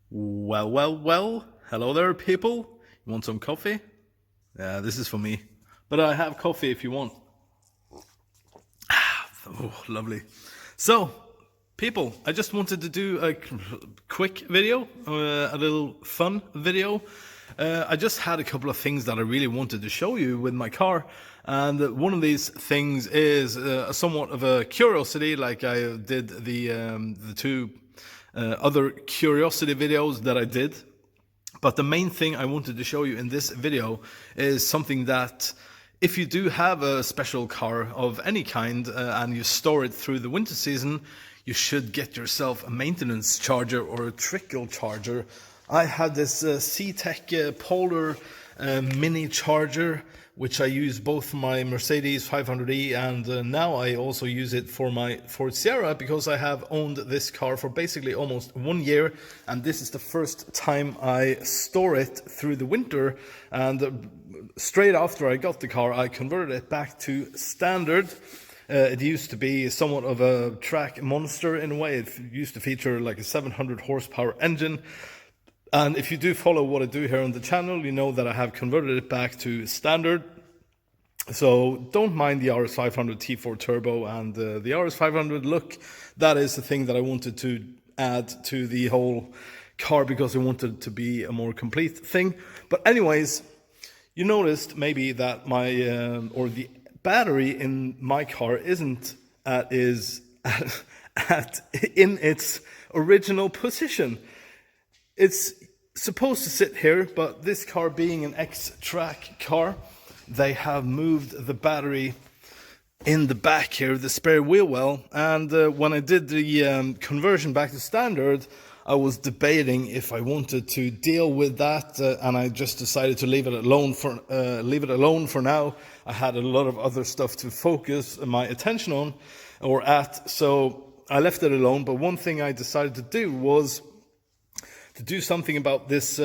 Well. Hello there, people. You want some coffee? Yeah, this is for me. But I have coffee if you want. Oh, lovely. So, people, I just wanted to do a quick video, a little fun video. I just had a couple of things that I really wanted to show you with my car. And one of these things is somewhat of a curiosity, like I did the two other curiosity videos that I did. But the main thing I wanted to show you in this video is something that if you do have a special car of any kind and you store it through the winter season, you should get yourself a maintenance charger or a trickle charger. I had this C-Tech Polar mini charger, which I use both for my Mercedes 500e and now I also use it for my Ford Sierra because I have owned this car for basically almost 1 year, and this is the first time I store it through the winter. And straight after I got the car, I converted it back to standard. It used to be somewhat of a track monster in a way. It used to feature like a 700 horsepower engine. And if you do follow what I do here on the channel, you know that I have converted it back to standard. So don't mind the RS500 T4 Turbo and the RS500 look. That is the thing that I wanted to add to the whole car because I wanted it to be a more complete thing. But anyways, you noticed maybe that my or the battery in my car isn't in its original position. It's supposed to sit here, but this car being an X-Track car, they have moved the battery in the back here, the spare wheel well. And when I did the conversion back to standard, I was debating if I wanted to deal with that, and I just decided to leave it alone for now. I had a lot of other stuff to focus my attention on or at, so I left it alone. But one thing I decided to do was to do something about this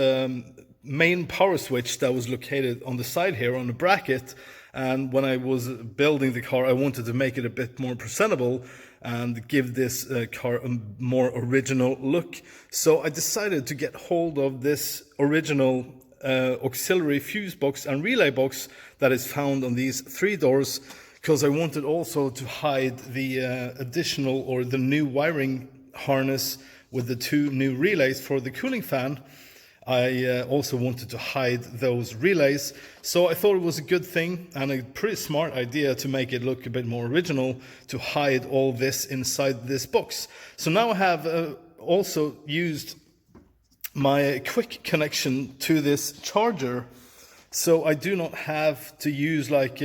main power switch that was located on the side here on the bracket. And when I was building the car, I wanted to make it a bit more presentable and give this car a more original look. So I decided to get hold of this original auxiliary fuse box and relay box that is found on these three doors, because I wanted also to hide the additional or the new wiring harness with the two new relays for the cooling fan. I also wanted to hide those relays. So I thought it was a good thing and a pretty smart idea to make it look a bit more original, to hide all this inside this box. So now I have also used my quick connection to this charger. So I do not have to use like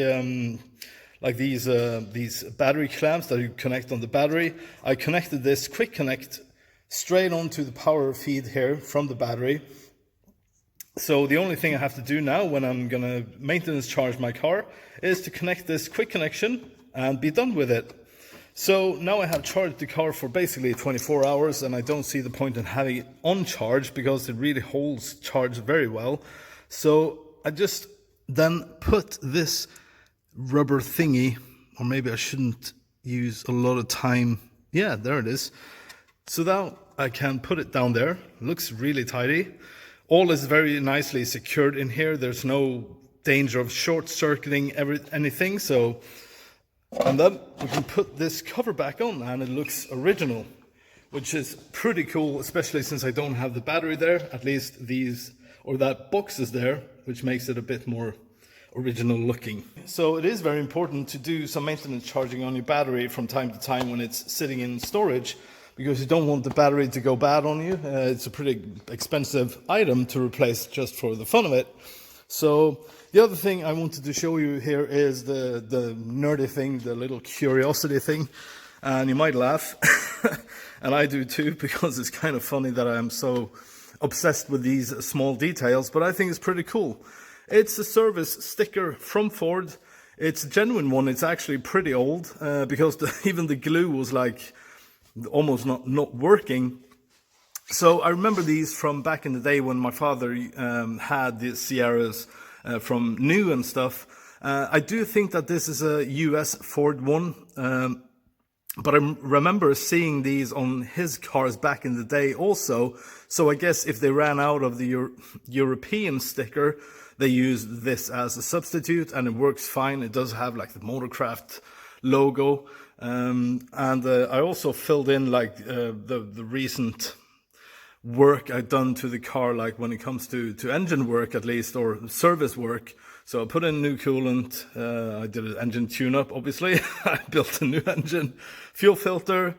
these battery clamps that you connect on the battery. I connected this quick connect straight onto the power feed here from the battery. So the only thing I have to do now when I'm gonna maintenance charge my car is to connect this quick connection and be done with it. So now I have charged the car for basically 24 hours and I don't see the point in having it on charge because it really holds charge very well. So I just then put this rubber thingy, or maybe I shouldn't use a lot of time. Yeah, there it is. So now I can put it down there. It looks really tidy. All is very nicely secured in here. There's no danger of short-circuiting anything. So, and then we can put this cover back on and it looks original, which is pretty cool, especially since I don't have the battery there. At least these, or that box is there, which makes it a bit more original looking. So it is very important to do some maintenance charging on your battery from time to time when it's sitting in storage, because you don't want the battery to go bad on you. It's a pretty expensive item to replace just for the fun of it. So the other thing I wanted to show you here is the nerdy thing, the little curiosity thing. And you might laugh, and I do too, because it's kind of funny that I am so obsessed with these small details, but I think it's pretty cool. It's a service sticker from Ford. It's a genuine one. It's actually pretty old because even the glue was like almost not working. So I remember these from back in the day when my father had the Sierras from new and stuff. I do think that this is a US Ford one, But I remember seeing these on his cars back in the day also. So I guess if they ran out of the European sticker, they used this as a substitute, and it works fine. It does have like the Motorcraft logo. And I also filled in like the recent work I've done to the car, like when it comes to engine work at least, or service work. So I put in new coolant, I did an engine tune-up, obviously. I built a new engine, fuel filter,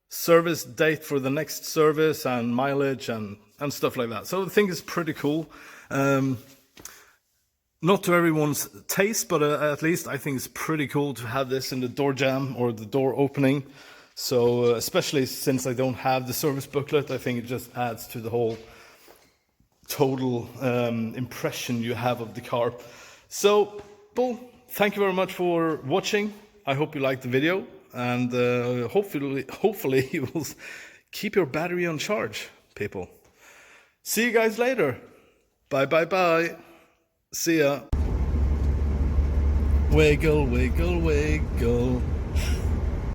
service date for the next service, and mileage and stuff like that. So I think it's pretty cool. Not to everyone's taste, but at least I think it's pretty cool to have this in the door jamb or the door opening. So especially since I don't have the service booklet, I think it just adds to the whole total impression you have of the car. So, Bull, thank you very much for watching. I hope you liked the video, and hopefully you will keep your battery on charge, people. See you guys later. Bye, bye, bye. See ya. Wiggle, wiggle, wiggle.